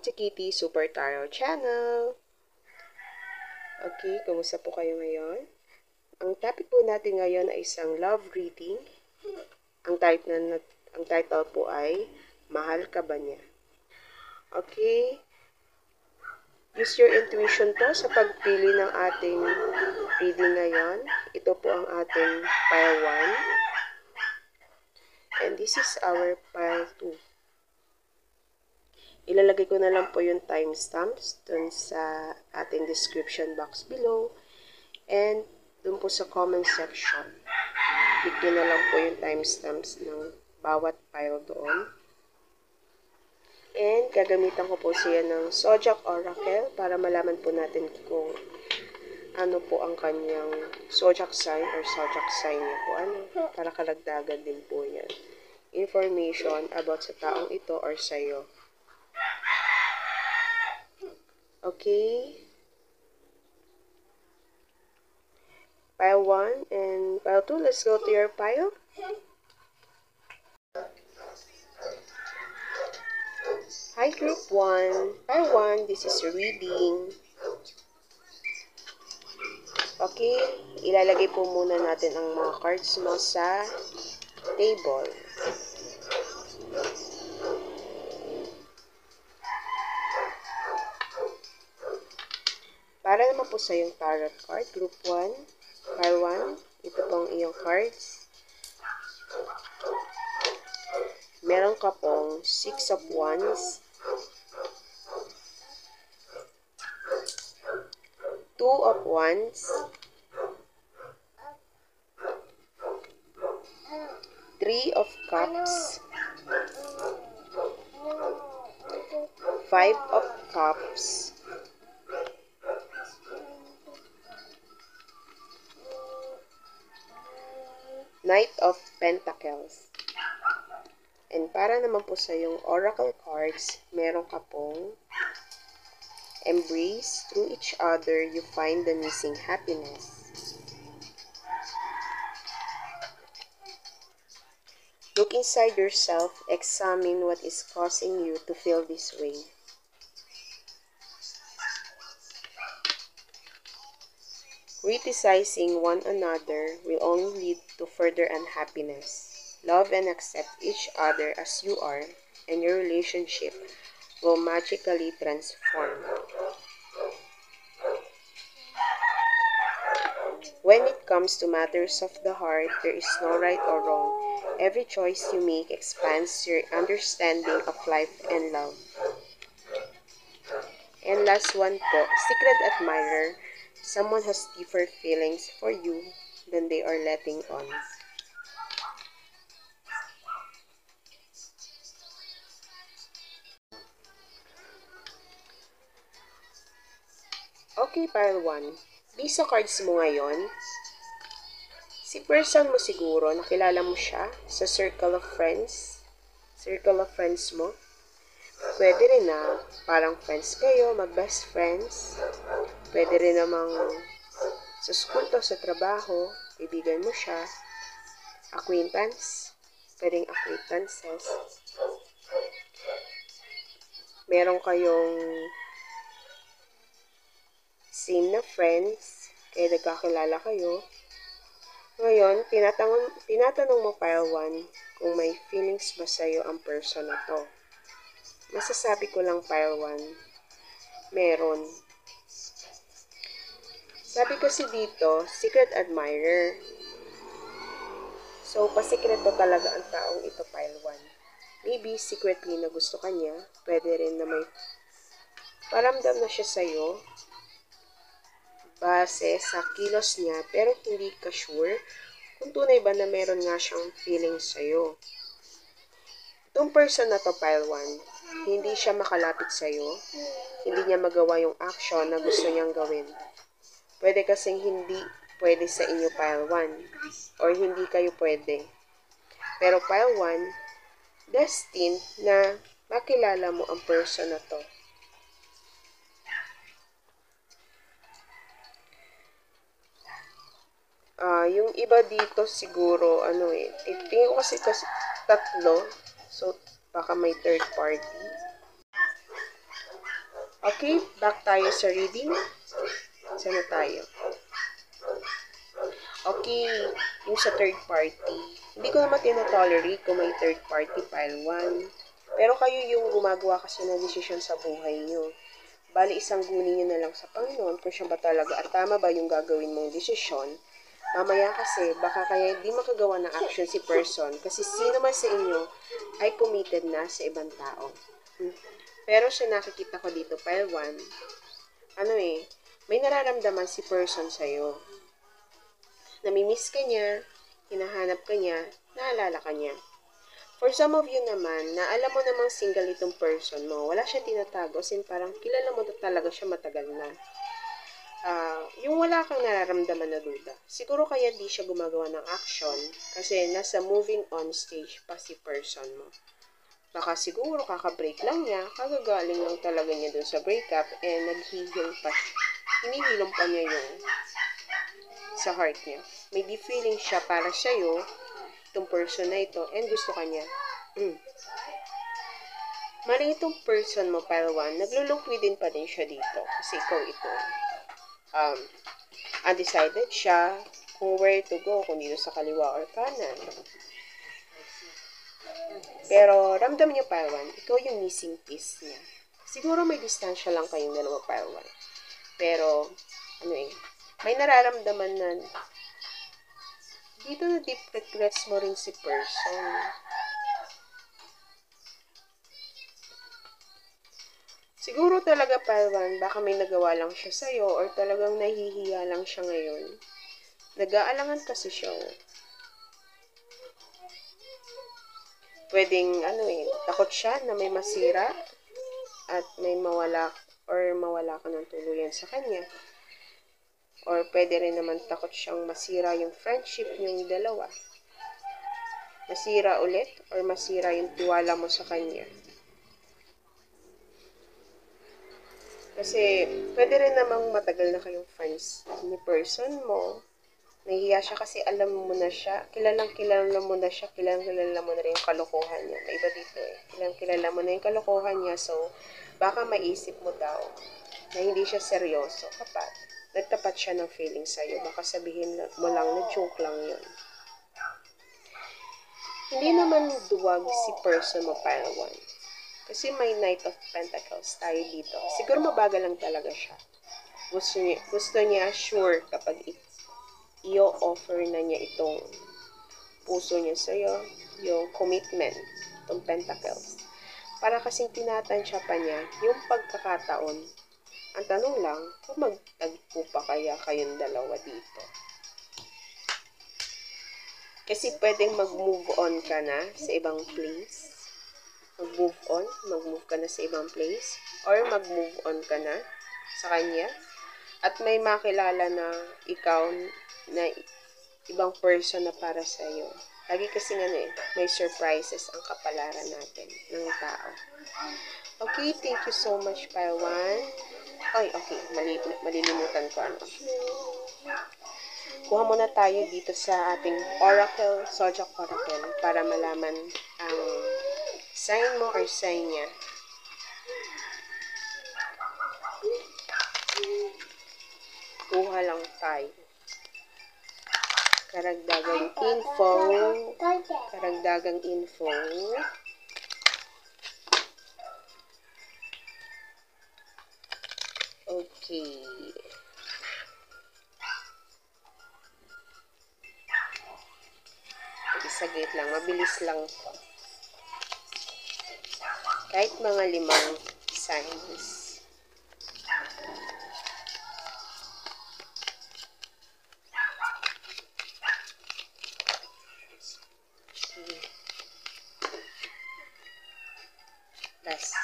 to Kitty Super Tarot Channel. Okay, kumusta po kayo ngayon? Ang topic po natin ngayon ay isang love reading. Ang title po ay Mahal Ka Ba Niya? Okay, use your intuition po sa pagpili ng ating reading ngayon. Ito po ang ating pile 1. And this is our pile 2. Ilalagay ko na lang po yung timestamps dun sa ating description box below and dun po sa comment section. Click nyo na lang po yung timestamps ng bawat pile doon. And gagamitan ko po siya ng Zodiac Oracle para malaman po natin kung ano po ang kanyang Zodiac sign or Zodiac sign niya po. Para kalagdagan din po yan. Information about sa taong ito or sa'yo. Okay. Pile 1 and pile 2. Let's go to your pile. Hi group 1. Pile 1, this is your reading. Okay. Ilalagay po muna natin ang mga cards mo sa table. Para naman po sa yung tarot card, group 1, pile 1, ito pong iyong cards. Meron ka pong 6 of Wands, 2 of Wands, 3 of Cups, 5 of Cups, Knight of Pentacles. And para naman po sa yung oracle cards, meron ka pong embrace. Through each other, you find the missing happiness. Look inside yourself, examine what is causing you to feel this way. Criticizing one another will only lead to further unhappiness. Love and accept each other as you are, and your relationship will magically transform. When it comes to matters of the heart, there is no right or wrong. Every choice you make expands your understanding of life and love. And last one po, secret admirer. Someone has deeper feelings for you than they are letting on. Okay, pile 1. Based sa cards mo ngayon, si person mo siguro, nakilala mo siya sa circle of friends. Circle of friends mo. Pwede rin na parang friends kayo, mag-best friends. Pwede rin namang sa school to, sa trabaho, kaibigan mo siya. Acquaintance. Pwedeng acquaintances. Meron kayong same na friends, kaya nagkakilala kayo. Ngayon, tinatanong mo pile 1 kung may feelings ba sa'yo ang person na to. Masasabi ko lang pile 1, meron. Sabi kasi dito, secret admirer. So, pasikreto talaga ang taong ito pile 1. Maybe secretly na gusto ka niya, pwede rin na may paramdam na siya sa'yo base sa kilos niya, pero hindi ka sure kung tunay ba na meron nga siyang feelings sa'yo. Itong person na to, pile 1, hindi siya makalapit sa'yo, hindi niya magawa yung action na gusto niyang gawin. Pwede kasing hindi pwede sa inyo pile 1, or hindi kayo pwede. Pero pile 1, destined na makilala mo ang person na to. Yung iba dito siguro, tingin ko kasi tatlo. So, baka may third party. Okay, back tayo sa reading. Saan na tayo? Okay, yung sa third party. Hindi ko naman tinotolerate kung may third party, pile 1. Pero kayo yung gumagawa kasi ng desisyon sa buhay nyo. Bali, isang gunin nyo na lang sa Panginoon kung siya ba talaga at tama ba yung gagawin mong desisyon. Mamaya kasi, baka kaya hindi makagawa ng action si person kasi sino man sa inyo ay committed na sa ibang tao. Pero siya nakikita ko dito, pile 1, may nararamdaman si person sa'yo. Namimiss ka niya, hinahanap ka niya, naalala ka niya. For some of you naman, na alam mo namang single itong person mo, wala siya tinatago, sin parang kilala mo na talaga siya matagal na. Yung wala kang nararamdaman na duda. Siguro kaya di siya gumagawa ng action kasi nasa moving on stage pa si person mo. Baka siguro kaka-break lang niya, kagagaling lang talaga niya dun sa breakup and naghihilom pa siya. Hinihilom pa niya yung sa heart niya. May di feeling siya para sa'yo, itong person na ito, and gusto ka niya. Maring itong person mo, pile 1, naglulok within pa din siya dito. Kasi ikaw ito. Undecided siya kung where to go, kung dito sa kaliwa or kanan. Pero, ramdam niyo, pile 1, ikaw yung missing piece niya. Siguro may distansya lang kayong dalawa, pile 1. Pero, may nararamdaman na dito na deep regrets mo rin si person. Siguro talaga, pile 1, baka may nagawa lang siya sa'yo or talagang nahihiya lang siya ngayon. Nag-aalangan kasi siya. Pwedeng, takot siya na may masira at may mawala ka ng tuluyan sa kanya. Or pwede rin naman takot siyang masira yung friendship niyong dalawa. Masira ulit or masira yung tiwala mo sa kanya. Kasi pwede rin namang matagal na kayong friends ni person mo. Nahihiya siya kasi alam mo na siya, kilala mo na siya, kilala mo na rin yung kalokohan niya. May iba dito kilala mo na yung kalokohan niya, so baka maisip mo daw na hindi siya seryoso kapag nagtapat siya ng feeling sa'yo. Baka sabihin mo lang na joke lang yun. Hindi naman duwag si person mo, pile 1. Kasi may Knight of Pentacles tayo dito. Siguro mabagal lang talaga siya. Gusto niya sure kapag i-offer na niya itong puso niya sa'yo, yung commitment, itong Pentacles. Para kasing tinatansya pa niya yung pagkakataon. Ang tanong lang, kung magtagpo pa kaya kayong dalawa dito. Kasi pwedeng mag-move on ka na sa ibang place. Mag-move ka na sa ibang place. Or mag-move on ka na sa kanya. At may makilala na ikaw na ibang person na para sa'yo. Lagi kasi may surprises ang kapalaran natin ng tao. Okay, thank you so much, pile 1. Ay, okay, malilimutan ko Kuha muna tayo dito sa ating Oracle, Zodiac Oracle, para malaman ang sign mo or sign niya. Kuha lang tayo. Karagdagang info. Okay. Saglit lang, mabilis lang to. Kahit mga 5 signs. Last.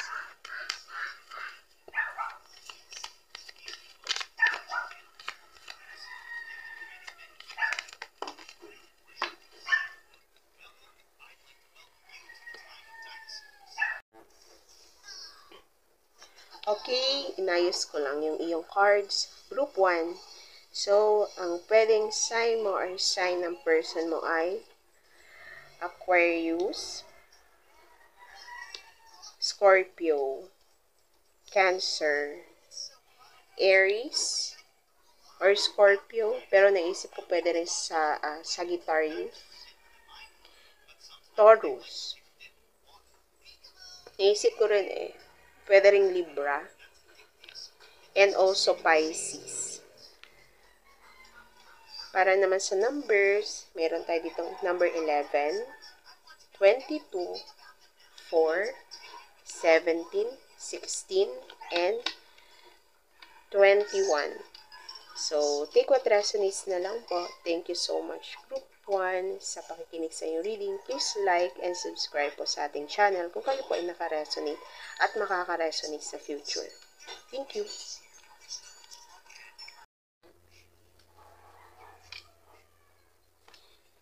Okay, inayos ko lang yung iyong cards. Group 1. So, ang pwedeng sign mo or sign ng person mo ay Aquarius, Scorpio, Cancer, Aries, or Scorpio, pero naisip ko pwede rin sa Sagittarius, Taurus. Naisip ko rin pwede rin Libra, and also Pisces. Para naman sa numbers, meron tayo ditong number 11, 22, 4, 17, 16, and 21. So, take what resonates na lang po. Thank you so much, Group 1, sa pakikinig sa inyong reading. Please like and subscribe po sa ating channel kung kayo po ay nakaresonate at makakaresonate sa future. Thank you.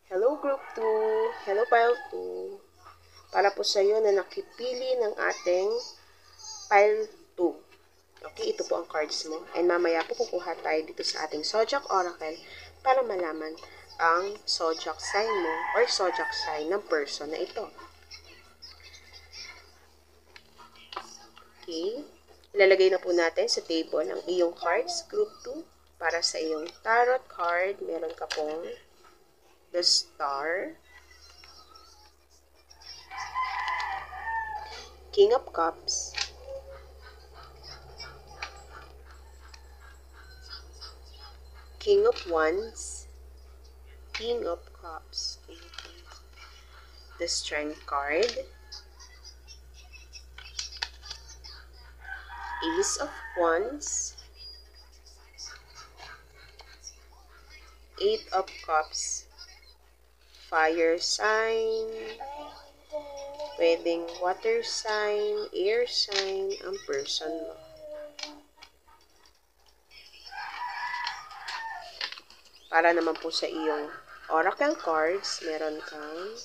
Hello, Group 2. Hello, Pile 2. Para po sa iyo na nakipili ng ating Pile 2. Okay, ito po ang cards mo. And mamaya po kukuha tayo dito sa ating Zodiac Oracle para malaman ang Zodiac sign mo or Zodiac sign ng person na ito. Okay. Ilalagay na po natin sa table ang iyong cards, Group 2. Para sa iyong tarot card, meron ka pong the Star, King of Cups, King of Wands, King of Cups, the Strength card, Ace of Wands, Eight of Cups, Fire sign, pwedeng water sign, air sign, ang person mo. Para naman po sa iyong oracle cards, meron kang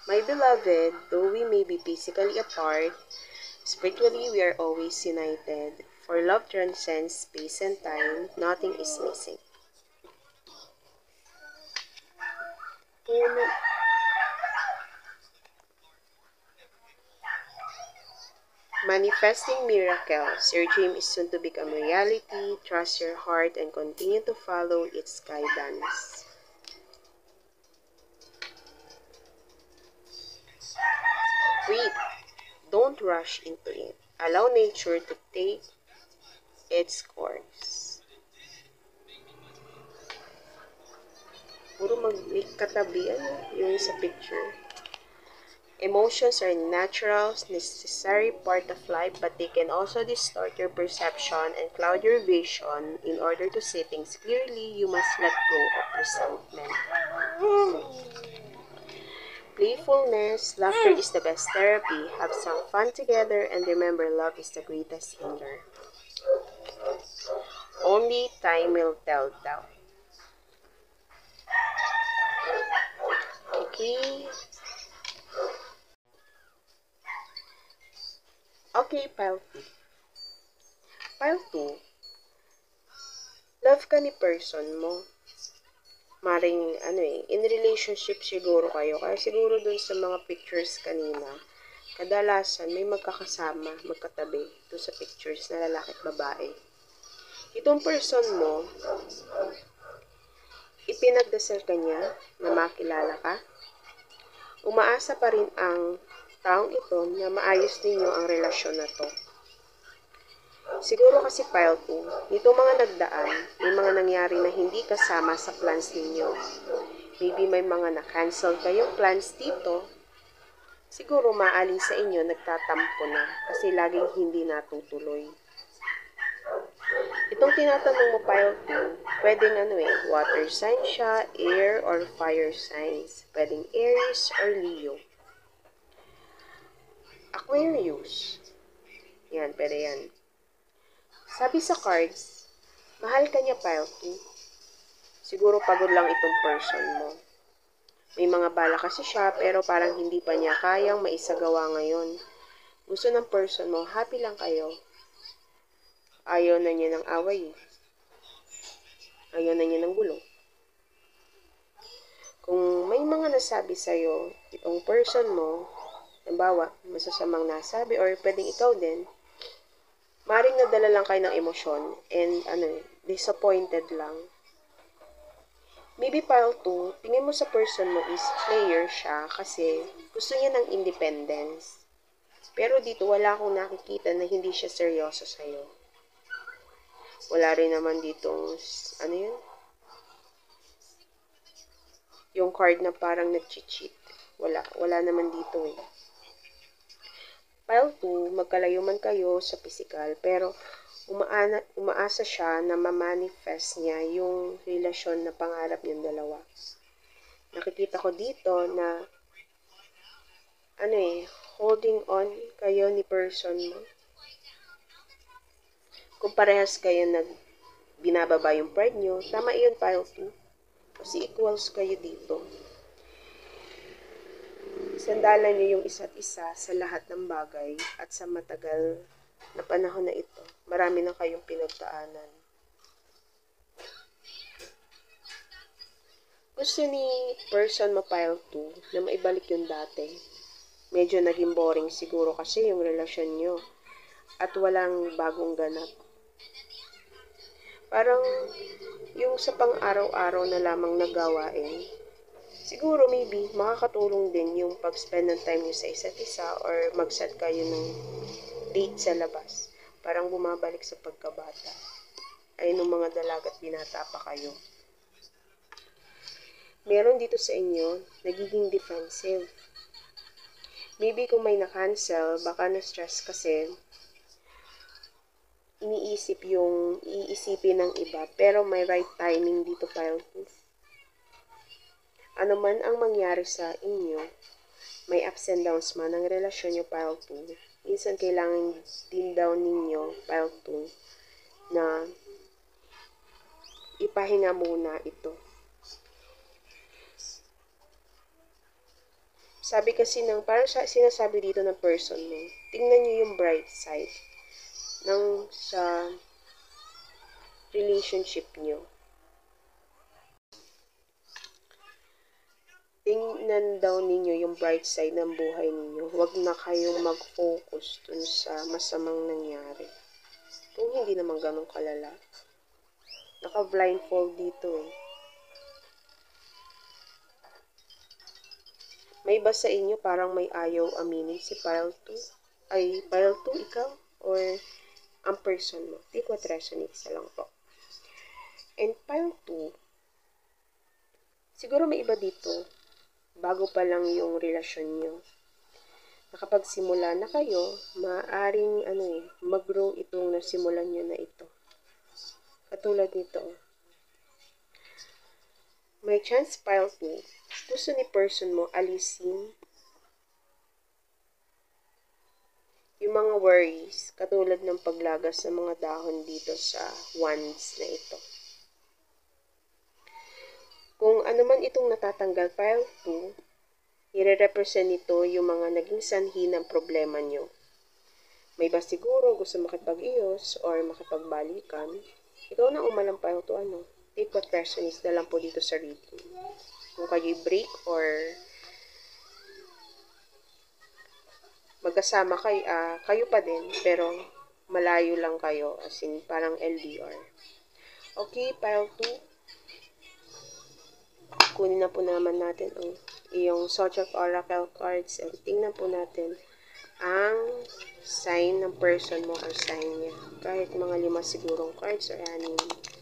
My beloved, though we may be physically apart, spiritually we are always united. For love transcends space and time, nothing is missing. Puno. Manifesting miracles. Your dream is soon to become reality. Trust your heart and continue to follow its guidance. Breathe. Don't rush into it. Allow nature to take its course. Puro magkatabi yung sa picture. Emotions are natural, necessary part of life, but they can also distort your perception and cloud your vision. In order to see things clearly, you must let go of resentment. Playfulness, laughter is the best therapy. Have some fun together and remember love is the greatest healer. Only time will tell daw. Okay. Okay, Pile 2. Pile 2. Love ka ni person mo. Maring, in relationship siguro kayo. Kaya siguro dun sa mga pictures kanina, kadalasan may magkakasama, magkatabi dun sa pictures na lalaki at babae. Itong person mo, ipinagdasal ka niya na makilala ka. Umaasa pa rin ang taong ito na maayos ninyo ang relasyon na to. Siguro kasi Pile 2, nito mga nagdaan, may mga nangyari na hindi kasama sa plans ninyo. Maybe may mga na-cancel kayong plans dito. Siguro maaling sa inyo nagtatampo na kasi laging hindi natutuloy. Itong tinatanong mo Pile 2, pwedeng water sign siya, air or fire signs. Pwedeng Aries or Leo. Aquarius. Yan, pwede yan. Sabi sa cards, mahal ka niya Pile 2. Siguro pagod lang itong person mo. May mga bala kasi siya pero parang hindi pa niya kayang maisagawa ngayon. Gusto ng person mo, happy lang kayo. Ayaw na niya ng away. Ayaw na niya ng gulo. Kung may mga nasabi sa'yo, itong person mo, halimbawa, masasamang nasabi or pwedeng ikaw din, maaaring nadala lang kayo ng emosyon and disappointed lang. Maybe pile 2, tingin mo sa person mo is player siya kasi gusto niya ng independence. Pero dito wala akong nakikita na hindi siya seryoso sa'yo. Wala rin naman ditong, yung card na parang nag-cheat. Wala naman dito eh. Pile 2, magkalayo man kayo sa physical, pero umaasa siya na ma-manifest niya yung relasyon na pangarap niyong dalawa. Nakikita ko dito na, holding on kayo ni person mo. Kung parehas kayo binababa yung pride nyo, tama yun, pile 2. Kasi equals kayo dito. Sandalan nyo yung isa't isa sa lahat ng bagay at sa matagal na panahon na ito, marami na kayong pinagdaanan. Gusto ni person mo pile 2 na maibalik yung dati. Medyo naging boring siguro kasi yung relasyon nyo at walang bagong ganap. Parang yung sa pang-araw-araw na lamang nagawain, siguro maybe makakatulong din yung pag-spend ng time nyo sa isa't isa or mag-set kayo ng date sa labas. Parang bumabalik sa pagkabata. Ay nung mga dalagat binata pa kayo. Meron dito sa inyo, nagiging defensive. Maybe kung may na-cancel, baka na-stress kasi iisipin ng iba, pero may right timing dito pile 2. Ano man ang mangyari sa inyo, may ups and downs man ang relasyon nyo pile 2. Minsan kailangan din daw ninyo pile 2 na ipahinga muna ito. Sabi kasi parang sinasabi dito ng person mo, tingnan nyo yung bright side sa relationship nyo. Tingnan daw ninyo yung bright side ng buhay ninyo. Huwag na kayong mag-focus dun sa masamang nangyari. Kung hindi naman ganun kalala. Naka-blindfold dito eh. May iba sa inyo parang may ayaw aminin si pile 2. Ay, pile 2 ikaw? Or ang person mo. Take what resonates na lang po. And pile 2, siguro may iba dito, bago pa lang yung relasyon nyo. Nakapagsimula na kayo, maaaring mag-grow itong nasimulan nyo na ito. Katulad nito. May chance pile 2, gusto ni person mo alisin yung mga worries, katulad ng paglagas ng mga dahon dito sa wands na ito. Kung ano man itong natatanggal pile 2, i-represent nito yung mga naging sanhi ng problema nyo. May ba siguro gusto makipag-iyos or makipagbalikan? Ikaw na umalang pile 2, take what resonates na lang po dito sa reading. Kung kayo'y break or magkasama kayo pa din, pero malayo lang kayo, as in parang LDR. Okay, pile 2. Kunin na po naman natin ang iyong Zodiac Oracle cards. Tingnan po natin ang sign ng person mo or sign niya. Kahit mga 5 sigurong cards or 6.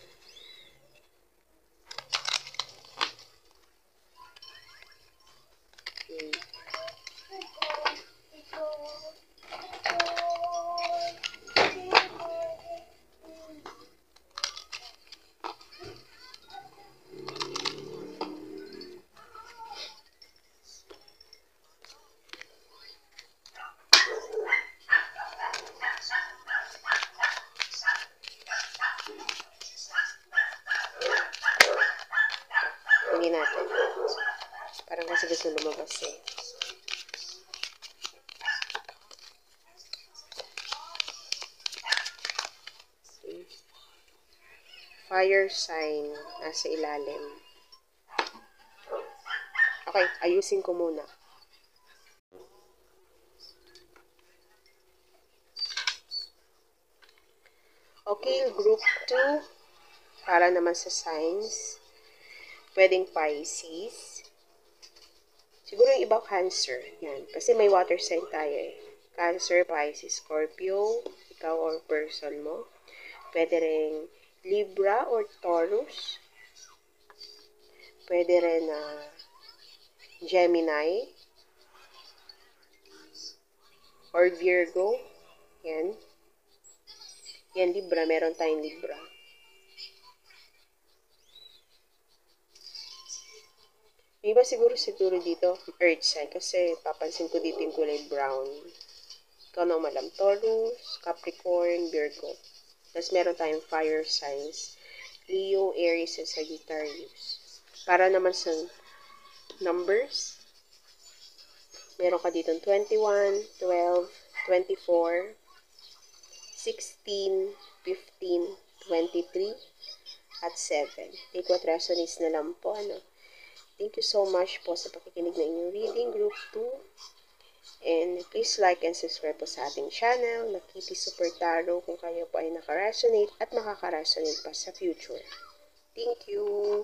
Hindi natin. Parang kasi gusto lumabas eh. Fire sign nasa ilalim. Okay, ayusin ko muna. Okay, group 2, para naman sa signs. Pwedeng Pisces. Siguro yung iba Cancer. Yan. Kasi may water sign tayo eh. Cancer, Pisces, Scorpio, ikaw or person mo. Pwede rin Libra or Taurus. Pwede rin Gemini or Virgo. Yan. Yan, Libra. Meron tayong Libra. May iba siguro dito, Earth sign. Kasi papansin ko dito yung kulay brown. Ikaw nang malam. Taurus, Capricorn, Virgo. Tapos meron tayong fire signs. Leo, Aries, and Sagittarius. Para naman sa numbers, meron ka dito 21, 12, 24, 16, 15, 23, at 7. Take what resonates na lang po. Thank you so much po sa pakikinig ng inyong reading, Group 2. And please like and subscribe po sa ating channel na Kitty Super Tarot kung kayo po ay nakaresonate at makakaresonate pa sa future. Thank you!